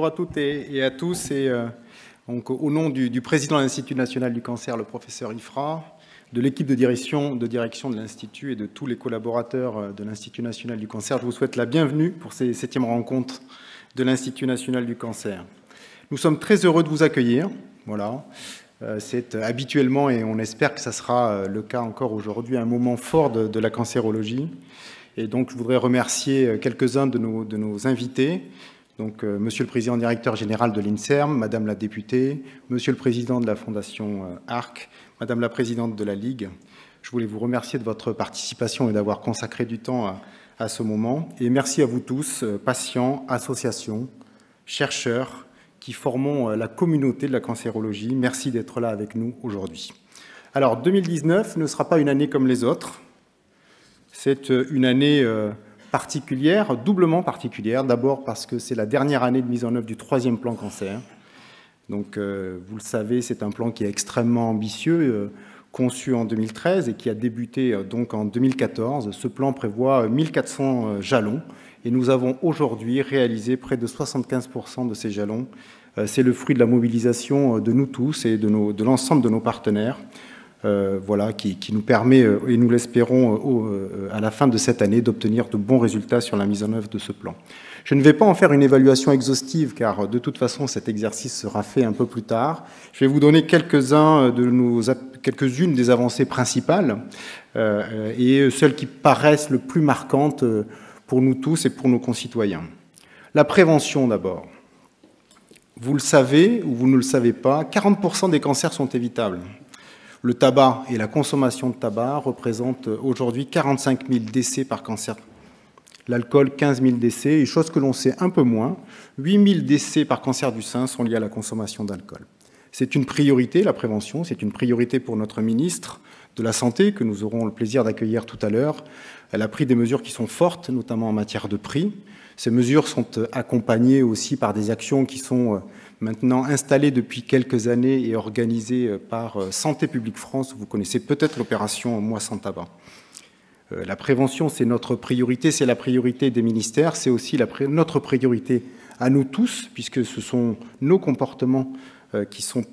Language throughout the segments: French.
Bonjour à toutes et à tous. Donc, au nom du président de l'Institut national du cancer, le professeur Ifra, de l'équipe de direction de l'Institut et de tous les collaborateurs de l'Institut national du cancer, je vous souhaite la bienvenue pour ces 7e rencontres de l'Institut national du cancer. Nous sommes très heureux de vous accueillir. Voilà. C'est habituellement, et on espère que ça sera le cas encore aujourd'hui, un moment fort de la cancérologie. Et donc, je voudrais remercier quelques-uns de nos invités. Donc, Monsieur le Président directeur général de l'INSERM, Madame la députée, Monsieur le Président de la Fondation ARC, Madame la Présidente de la Ligue. Je voulais vous remercier de votre participation et d'avoir consacré du temps à ce moment. Et merci à vous tous, patients, associations, chercheurs, qui formons la communauté de la cancérologie. Merci d'être là avec nous aujourd'hui. Alors, 2019 ne sera pas une année comme les autres. C'est une année particulière, doublement particulière. D'abord parce que c'est la dernière année de mise en œuvre du 3e plan cancer. Donc, vous le savez, c'est un plan qui est extrêmement ambitieux, conçu en 2013 et qui a débuté donc en 2014. Ce plan prévoit 1400 jalons et nous avons aujourd'hui réalisé près de 75% de ces jalons. C'est le fruit de la mobilisation de nous tous et de l'ensemble de nos partenaires. Voilà, qui nous permet, et nous l'espérons à la fin de cette année, d'obtenir de bons résultats sur la mise en œuvre de ce plan. Je ne vais pas en faire une évaluation exhaustive, car de toute façon, cet exercice sera fait un peu plus tard. Je vais vous donner quelques-unes des avancées principales et celles qui paraissent le plus marquantes pour nous tous et pour nos concitoyens. La prévention, d'abord. Vous le savez ou vous ne le savez pas, 40% des cancers sont évitables. Le tabac et la consommation de tabac représentent aujourd'hui 45 000 décès par cancer. L'alcool, 15 000 décès. Et chose que l'on sait un peu moins, 8 000 décès par cancer du sein sont liés à la consommation d'alcool. C'est une priorité, la prévention. C'est une priorité pour notre ministre de la Santé, que nous aurons le plaisir d'accueillir tout à l'heure. Elle a pris des mesures qui sont fortes, notamment en matière de prix. Ces mesures sont accompagnées aussi par des actions qui sont maintenant installées depuis quelques années et organisées par Santé publique France. Vous connaissez peut-être l'opération Moi sans tabac. La prévention, c'est notre priorité, c'est la priorité des ministères, c'est aussi notre priorité à nous tous, puisque ce sont nos comportements qui sont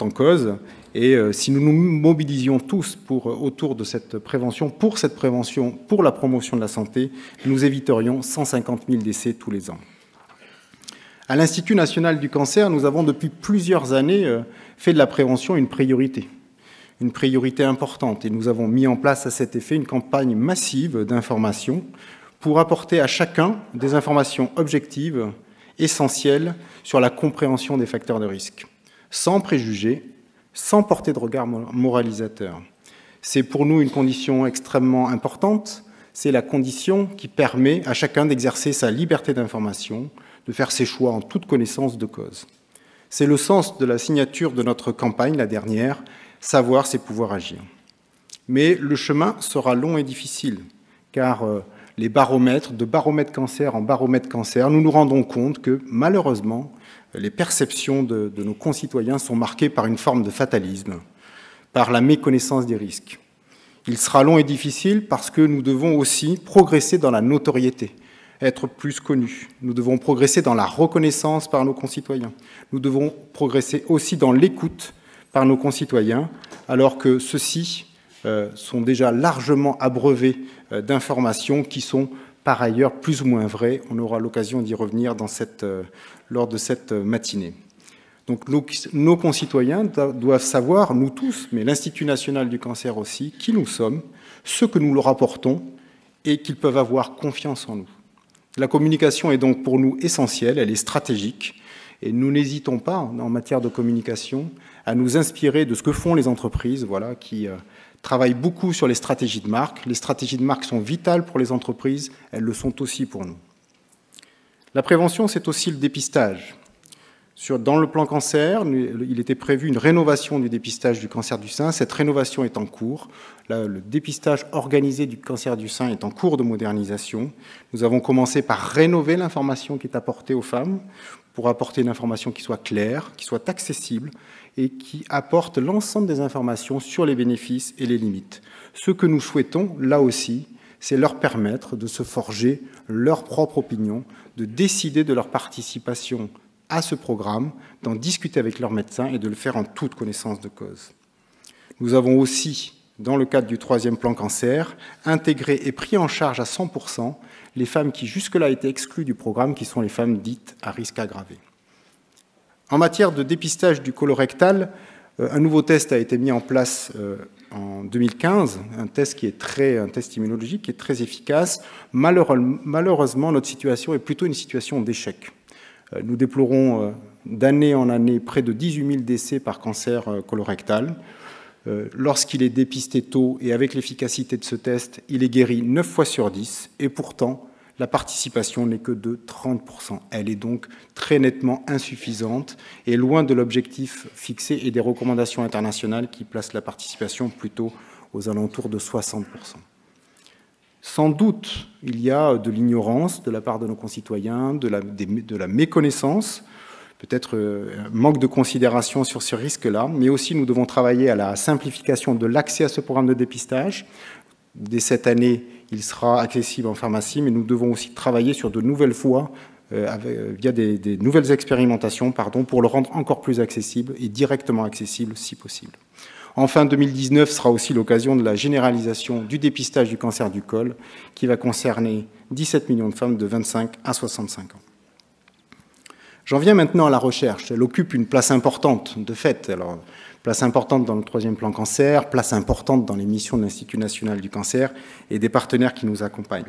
en cause. Et si nous nous mobilisions tous autour de cette prévention, pour la promotion de la santé, nous éviterions 150 000 décès tous les ans. À l'Institut national du cancer, nous avons depuis plusieurs années fait de la prévention une priorité importante. Et nous avons mis en place à cet effet une campagne massive d'information pour apporter à chacun des informations objectives, essentielles, sur la compréhension des facteurs de risque, sans préjugés, sans porter de regard moralisateur. C'est pour nous une condition extrêmement importante. C'est la condition qui permet à chacun d'exercer sa liberté d'information, de faire ses choix en toute connaissance de cause. C'est le sens de la signature de notre campagne, la dernière, savoir, c'est pouvoir agir. Mais le chemin sera long et difficile, car les baromètres, de baromètre cancer en baromètre cancer, nous nous rendons compte que, malheureusement, les perceptions de nos concitoyens sont marquées par une forme de fatalisme, par la méconnaissance des risques. Il sera long et difficile parce que nous devons aussi progresser dans la notoriété, être plus connus. Nous devons progresser dans la reconnaissance par nos concitoyens. Nous devons progresser aussi dans l'écoute par nos concitoyens, alors que ceux-ci sont déjà largement abreuvés d'informations qui sont par ailleurs plus ou moins vraies. On aura l'occasion d'y revenir lors de cette matinée. Donc nos concitoyens doivent savoir, nous tous, mais l'Institut national du cancer aussi, qui nous sommes, ce que nous leur apportons et qu'ils peuvent avoir confiance en nous. La communication est donc pour nous essentielle, elle est stratégique, et nous n'hésitons pas, en matière de communication, à nous inspirer de ce que font les entreprises, voilà, qui travaillent beaucoup sur les stratégies de marque. Les stratégies de marque sont vitales pour les entreprises, elles le sont aussi pour nous. La prévention, c'est aussi le dépistage. Dans le plan cancer, il était prévu une rénovation du dépistage du cancer du sein. Cette rénovation est en cours. Le dépistage organisé du cancer du sein est en cours de modernisation. Nous avons commencé par rénover l'information qui est apportée aux femmes pour apporter une information qui soit claire, qui soit accessible et qui apporte l'ensemble des informations sur les bénéfices et les limites. Ce que nous souhaitons, là aussi, c'est leur permettre de se forger leur propre opinion, de décider de leur participation à ce programme, d'en discuter avec leurs médecins et de le faire en toute connaissance de cause. Nous avons aussi, dans le cadre du 3e plan cancer, intégré et pris en charge à 100% les femmes qui jusque-là étaient exclues du programme, qui sont les femmes dites à risque aggravé. En matière de dépistage du colorectal, un nouveau test a été mis en place en 2015, un test immunologique qui est très efficace. Malheureusement, notre situation est plutôt une situation d'échec. Nous déplorons d'année en année près de 18 000 décès par cancer colorectal. Lorsqu'il est dépisté tôt et avec l'efficacité de ce test, il est guéri 9 fois sur 10 et pourtant, la participation n'est que de 30%. Elle est donc très nettement insuffisante et loin de l'objectif fixé et des recommandations internationales qui placent la participation plutôt aux alentours de 60%. Sans doute, il y a de l'ignorance de la part de nos concitoyens, de la méconnaissance, peut-être un manque de considération sur ce risque-là, mais aussi nous devons travailler à la simplification de l'accès à ce programme de dépistage. Dès cette année, il sera accessible en pharmacie, mais nous devons aussi travailler sur de nouvelles voies via des nouvelles expérimentations pour le rendre encore plus accessible et directement accessible si possible. Enfin, 2019 sera aussi l'occasion de la généralisation du dépistage du cancer du col qui va concerner 17 millions de femmes de 25 à 65 ans. J'en viens maintenant à la recherche. Elle occupe une place importante, de fait. Alors, place importante dans le 3e plan cancer, place importante dans les missions de l'Institut national du cancer et des partenaires qui nous accompagnent.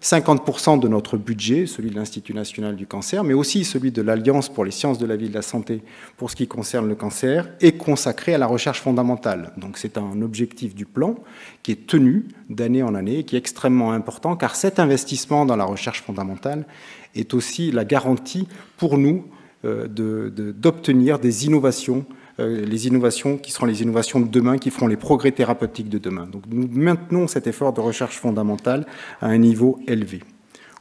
50% de notre budget, celui de l'Institut national du cancer, mais aussi celui de l'Alliance pour les sciences de la vie et de la santé pour ce qui concerne le cancer, est consacré à la recherche fondamentale. Donc c'est un objectif du plan qui est tenu d'année en année et qui est extrêmement important car cet investissement dans la recherche fondamentale est aussi la garantie pour nous d'obtenir des innovations, les innovations qui seront les innovations de demain, qui feront les progrès thérapeutiques de demain. Donc nous maintenons cet effort de recherche fondamentale à un niveau élevé.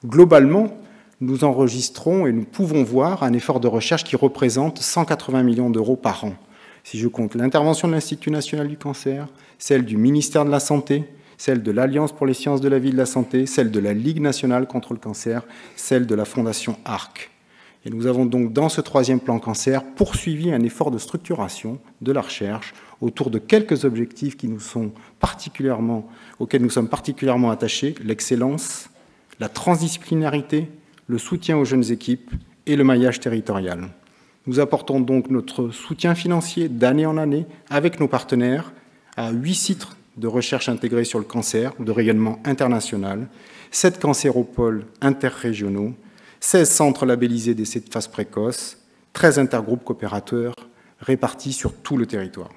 Globalement, nous enregistrons et nous pouvons voir un effort de recherche qui représente 180 millions d'euros par an. Si je compte l'intervention de l'Institut national du cancer, celle du ministère de la Santé, celle de l'Alliance pour les sciences de la vie et de la santé, celle de la Ligue nationale contre le cancer, celle de la Fondation ARC. Et nous avons donc, dans ce 3e plan cancer, poursuivi un effort de structuration de la recherche autour de quelques objectifs auxquels nous sommes particulièrement attachés, l'excellence, la transdisciplinarité, le soutien aux jeunes équipes et le maillage territorial. Nous apportons donc notre soutien financier d'année en année avec nos partenaires à 8 sites de recherche intégrés sur le cancer, de rayonnement international, 7 cancéropoles interrégionaux, 16 centres labellisés d'essais de phase précoce, 13 intergroupes coopérateurs répartis sur tout le territoire.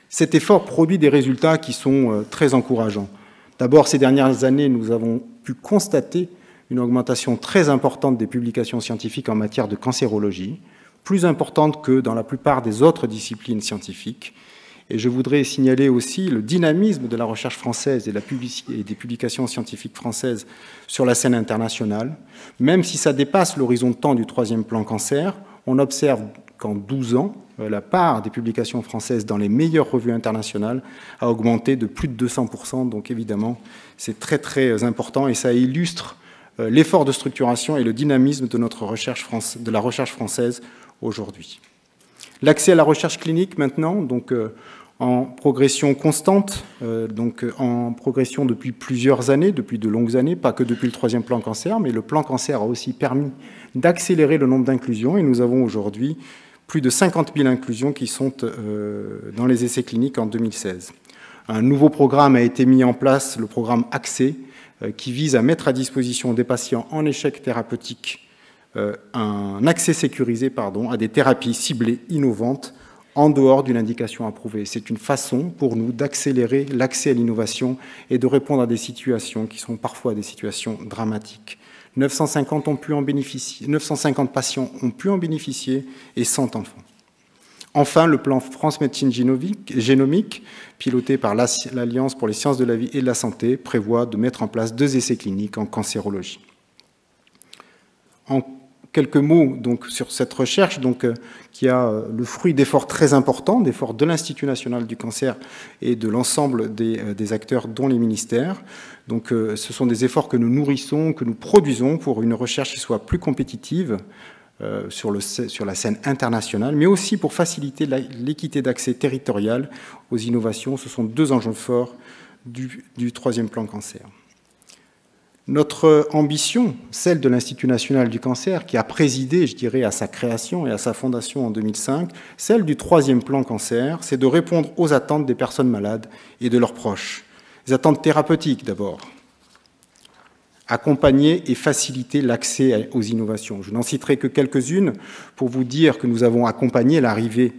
Cet effort produit des résultats qui sont très encourageants. D'abord, ces dernières années, nous avons pu constater une augmentation très importante des publications scientifiques en matière de cancérologie, plus importante que dans la plupart des autres disciplines scientifiques. Et je voudrais signaler aussi le dynamisme de la recherche française et des publications scientifiques françaises sur la scène internationale. Même si ça dépasse l'horizon de temps du 3e plan cancer, on observe qu'en 12 ans, la part des publications françaises dans les meilleures revues internationales a augmenté de plus de 200%. Donc évidemment, c'est très très important et ça illustre l'effort de structuration et le dynamisme de la recherche française aujourd'hui. L'accès à la recherche clinique maintenant, donc en progression constante, en progression depuis plusieurs années, depuis de longues années, pas que depuis le 3e plan cancer, mais le plan cancer a aussi permis d'accélérer le nombre d'inclusions et nous avons aujourd'hui plus de 50 000 inclusions qui sont dans les essais cliniques en 2016. Un nouveau programme a été mis en place, le programme Accès, qui vise à mettre à disposition des patients en échec thérapeutique un accès sécurisé à des thérapies ciblées innovantes en dehors d'une indication approuvée. C'est une façon pour nous d'accélérer l'accès à l'innovation et de répondre à des situations qui sont parfois des situations dramatiques. 950 patients ont pu en bénéficier et 100 enfants. Enfin, le plan France Médecine Génomique, piloté par l'Alliance pour les sciences de la vie et de la santé, prévoit de mettre en place 2 essais cliniques en cancérologie. En quelques mots donc, sur cette recherche qui a le fruit d'efforts très importants, d'efforts de l'Institut national du cancer et de l'ensemble des acteurs, dont les ministères. Donc, ce sont des efforts que nous nourrissons, que nous produisons pour une recherche qui soit plus compétitive sur la scène internationale, mais aussi pour faciliter l'équité d'accès territorial aux innovations. Ce sont deux enjeux forts du troisième plan cancer. Notre ambition, celle de l'Institut national du cancer, qui a présidé, je dirais, à sa création et à sa fondation en 2005, celle du troisième plan cancer, c'est de répondre aux attentes des personnes malades et de leurs proches. Les attentes thérapeutiques d'abord. Accompagner et faciliter l'accès aux innovations. Je n'en citerai que quelques-unes pour vous dire que nous avons accompagné l'arrivée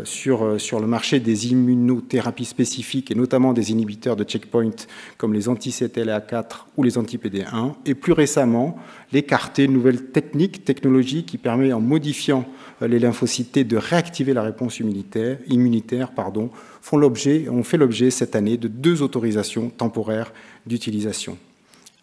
sur le marché des immunothérapies spécifiques et notamment des inhibiteurs de checkpoint comme les anti-CTLA4 ou les anti-PD1 et plus récemment l'écarté de nouvelles technologies qui permettent en modifiant les lymphocytes de réactiver la réponse immunitaire ont fait l'objet cette année de 2 autorisations temporaires d'utilisation.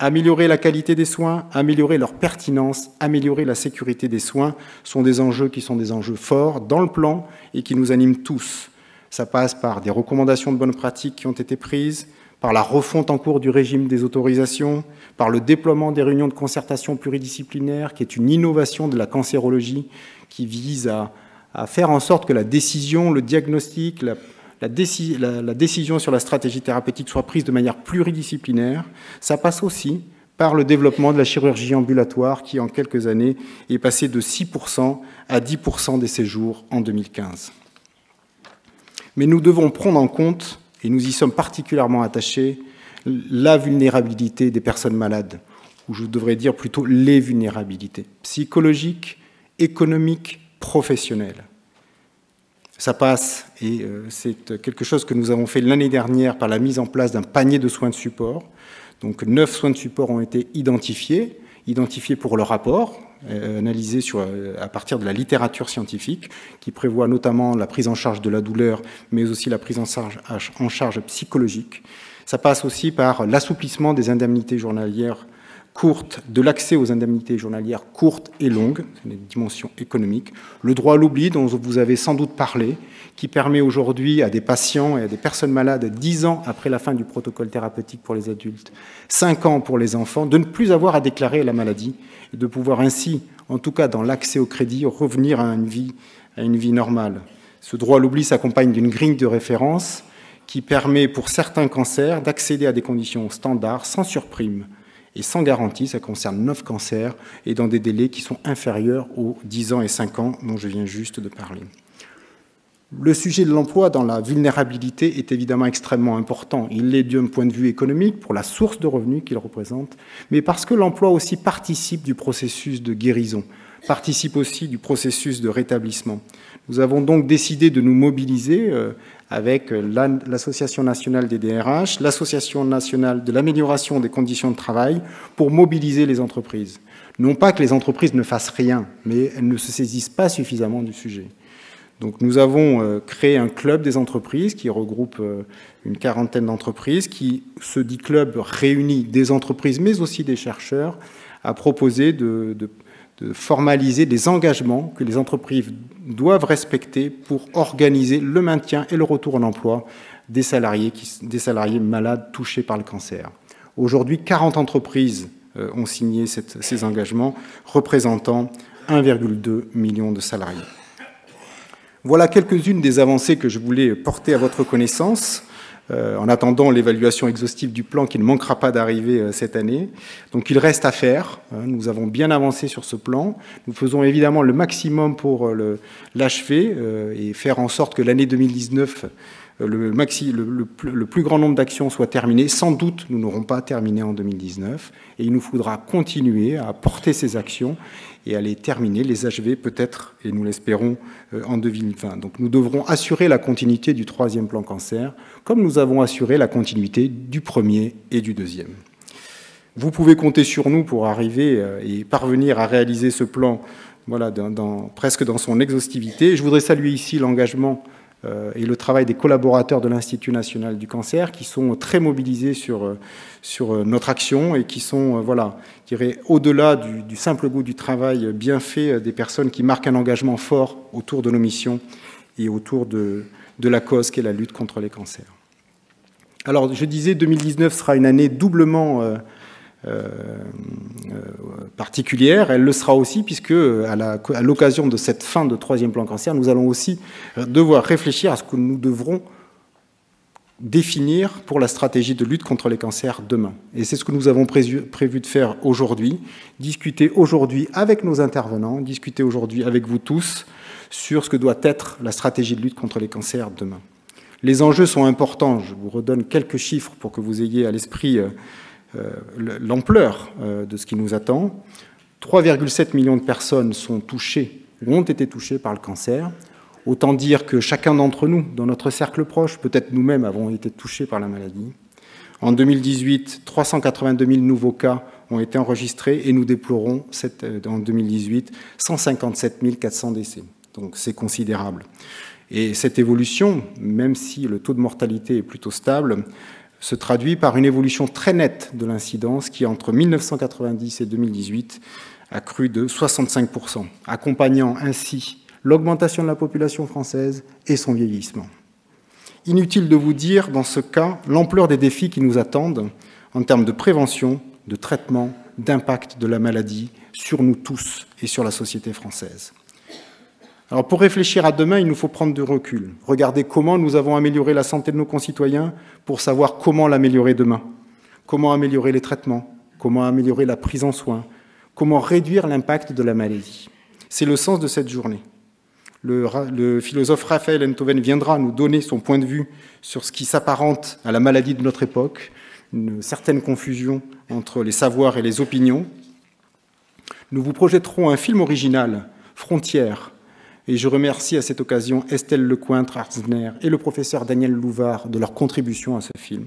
Améliorer la qualité des soins, améliorer leur pertinence, améliorer la sécurité des soins sont des enjeux qui sont des enjeux forts dans le plan et qui nous animent tous. Ça passe par des recommandations de bonnes pratiques qui ont été prises, par la refonte en cours du régime des autorisations, par le déploiement des réunions de concertation pluridisciplinaire, qui est une innovation de la cancérologie qui vise à faire en sorte que la décision, le diagnostic, la décision sur la stratégie thérapeutique soit prise de manière pluridisciplinaire. Ça passe aussi par le développement de la chirurgie ambulatoire qui, en quelques années, est passé de 6% à 10% des séjours en 2015. Mais nous devons prendre en compte, et nous y sommes particulièrement attachés, la vulnérabilité des personnes malades, ou je devrais dire plutôt les vulnérabilités psychologiques, économiques, professionnelles. Ça passe, et c'est quelque chose que nous avons fait l'année dernière par la mise en place d'un panier de soins de support. Donc 9 soins de support ont été identifiés pour le rapport, analysé à partir de la littérature scientifique, qui prévoit notamment la prise en charge de la douleur, mais aussi la prise en charge psychologique. Ça passe aussi par l'assouplissement des indemnités journalières courtes, de l'accès aux indemnités journalières courtes et longues, c'est une dimension économique, le droit à l'oubli dont vous avez sans doute parlé, qui permet aujourd'hui à des patients et à des personnes malades 10 ans après la fin du protocole thérapeutique pour les adultes, 5 ans pour les enfants, de ne plus avoir à déclarer la maladie et de pouvoir ainsi, en tout cas dans l'accès au crédit, revenir à une vie normale. Ce droit à l'oubli s'accompagne d'une grille de référence qui permet pour certains cancers d'accéder à des conditions standards sans surprime et sans garantie. Ça concerne 9 cancers et dans des délais qui sont inférieurs aux 10 ans et 5 ans dont je viens juste de parler. Le sujet de l'emploi dans la vulnérabilité est évidemment extrêmement important. Il l'est d'un point de vue économique pour la source de revenus qu'il représente, mais parce que l'emploi aussi participe du processus de guérison, participe aussi du processus de rétablissement. Nous avons donc décidé de nous mobiliser avec l'Association nationale des DRH, l'Association nationale de l'amélioration des conditions de travail pour mobiliser les entreprises. Non pas que les entreprises ne fassent rien, mais elles ne se saisissent pas suffisamment du sujet. Donc nous avons créé un club des entreprises qui regroupe une quarantaine d'entreprises, qui se dit club réunit des entreprises mais aussi des chercheurs à proposer de formaliser des engagements que les entreprises doivent respecter pour organiser le maintien et le retour en emploi des salariés malades touchés par le cancer. Aujourd'hui, 40 entreprises ont signé ces engagements, représentant 1,2 million de salariés. Voilà quelques-unes des avancées que je voulais porter à votre connaissance, en attendant l'évaluation exhaustive du plan qui ne manquera pas d'arriver cette année. Donc il reste à faire. Nous avons bien avancé sur ce plan. Nous faisons évidemment le maximum pour l'achever et faire en sorte que l'année 2019, le plus grand nombre d'actions soit terminé. Sans doute, nous n'aurons pas terminé en 2019 et il nous faudra continuer à porter ces actions et à les terminer, les achever peut-être, et nous l'espérons, en 2020. Donc nous devrons assurer la continuité du troisième plan cancer, comme nous avons assuré la continuité du premier et du deuxième. Vous pouvez compter sur nous pour arriver et parvenir à réaliser ce plan presque dans son exhaustivité. Je voudrais saluer ici l'engagement et le travail des collaborateurs de l'Institut national du cancer qui sont très mobilisés sur notre action et qui sont, voilà, je dirais, au-delà du simple goût du travail bien fait, des personnes qui marquent un engagement fort autour de nos missions et autour de la cause qu'est la lutte contre les cancers. Alors, je disais, 2019 sera une année doublement particulière. Elle le sera aussi puisque, à l'occasion de cette fin de 3e plan cancer, nous allons aussi devoir réfléchir à ce que nous devrons définir pour la stratégie de lutte contre les cancers demain. Et c'est ce que nous avons prévu de faire aujourd'hui, discuter aujourd'hui avec nos intervenants, discuter aujourd'hui avec vous tous sur ce que doit être la stratégie de lutte contre les cancers demain. Les enjeux sont importants. Je vous redonne quelques chiffres pour que vous ayez à l'esprit l'ampleur de ce qui nous attend. 3,7 millions de personnes sont touchées ou ont été touchées par le cancer. Autant dire que chacun d'entre nous, dans notre cercle proche, peut-être nous-mêmes avons été touchés par la maladie. En 2018, 382 000 nouveaux cas ont été enregistrés et nous déplorons en 2018 157 400 décès. Donc c'est considérable. Et cette évolution, même si le taux de mortalité est plutôt stable, se traduit par une évolution très nette de l'incidence qui, entre 1990 et 2018, a cru de 65%, accompagnant ainsi l'augmentation de la population française et son vieillissement. Inutile de vous dire, dans ce cas, l'ampleur des défis qui nous attendent en termes de prévention, de traitement, d'impact de la maladie sur nous tous et sur la société française. Alors, pour réfléchir à demain, il nous faut prendre du recul. Regarder comment nous avons amélioré la santé de nos concitoyens pour savoir comment l'améliorer demain. Comment améliorer les traitements, comment améliorer la prise en soin, comment réduire l'impact de la maladie. C'est le sens de cette journée. Le philosophe Raphaël Enthoven viendra nous donner son point de vue sur ce qui s'apparente à la maladie de notre époque, une certaine confusion entre les savoirs et les opinions. Nous vous projetterons un film original, Frontières, et je remercie à cette occasion Estelle Lecointre-Arzner et le professeur Daniel Louvard de leur contribution à ce film.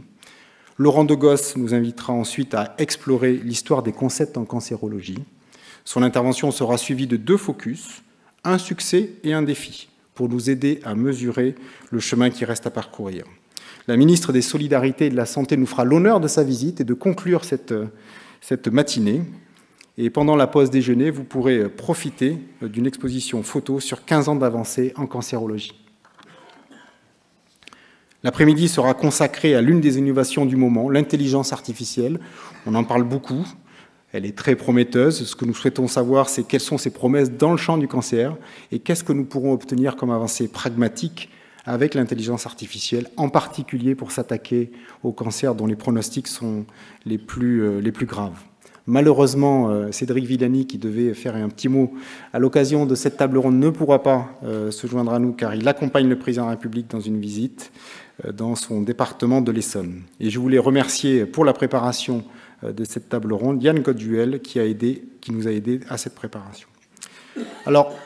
Laurent Degosse nous invitera ensuite à explorer l'histoire des concepts en cancérologie. Son intervention sera suivie de 2 focus, un succès et un défi, pour nous aider à mesurer le chemin qui reste à parcourir. La ministre des Solidarités et de la Santé nous fera l'honneur de sa visite et de conclure cette matinée. Et pendant la pause déjeuner, vous pourrez profiter d'une exposition photo sur 15 ans d'avancée en cancérologie. L'après-midi sera consacré à l'une des innovations du moment, l'intelligence artificielle. On en parle beaucoup, elle est très prometteuse. Ce que nous souhaitons savoir, c'est quelles sont ses promesses dans le champ du cancer et qu'est-ce que nous pourrons obtenir comme avancée pragmatique avec l'intelligence artificielle, en particulier pour s'attaquer aux cancers dont les pronostics sont les plus graves. Malheureusement, Cédric Villani, qui devait faire un petit mot à l'occasion de cette table ronde, ne pourra pas se joindre à nous car il accompagne le président de la République dans une visite dans son département de l'Essonne. Et je voulais remercier pour la préparation de cette table ronde Yann Godduel qui nous a aidés à cette préparation. Alors,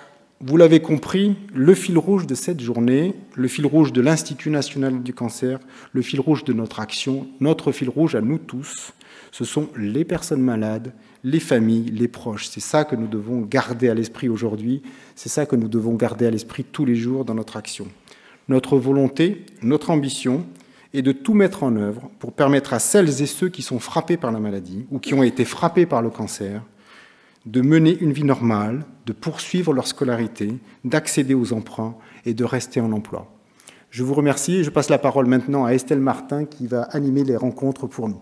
vous l'avez compris, le fil rouge de cette journée, le fil rouge de l'Institut national du cancer, le fil rouge de notre action, notre fil rouge à nous tous, ce sont les personnes malades, les familles, les proches. C'est ça que nous devons garder à l'esprit aujourd'hui, c'est ça que nous devons garder à l'esprit tous les jours dans notre action. Notre volonté, notre ambition est de tout mettre en œuvre pour permettre à celles et ceux qui sont frappés par la maladie ou qui ont été frappés par le cancer de mener une vie normale, de poursuivre leur scolarité, d'accéder aux emprunts et de rester en emploi. Je vous remercie et je passe la parole maintenant à Estelle Martin qui va animer les rencontres pour nous.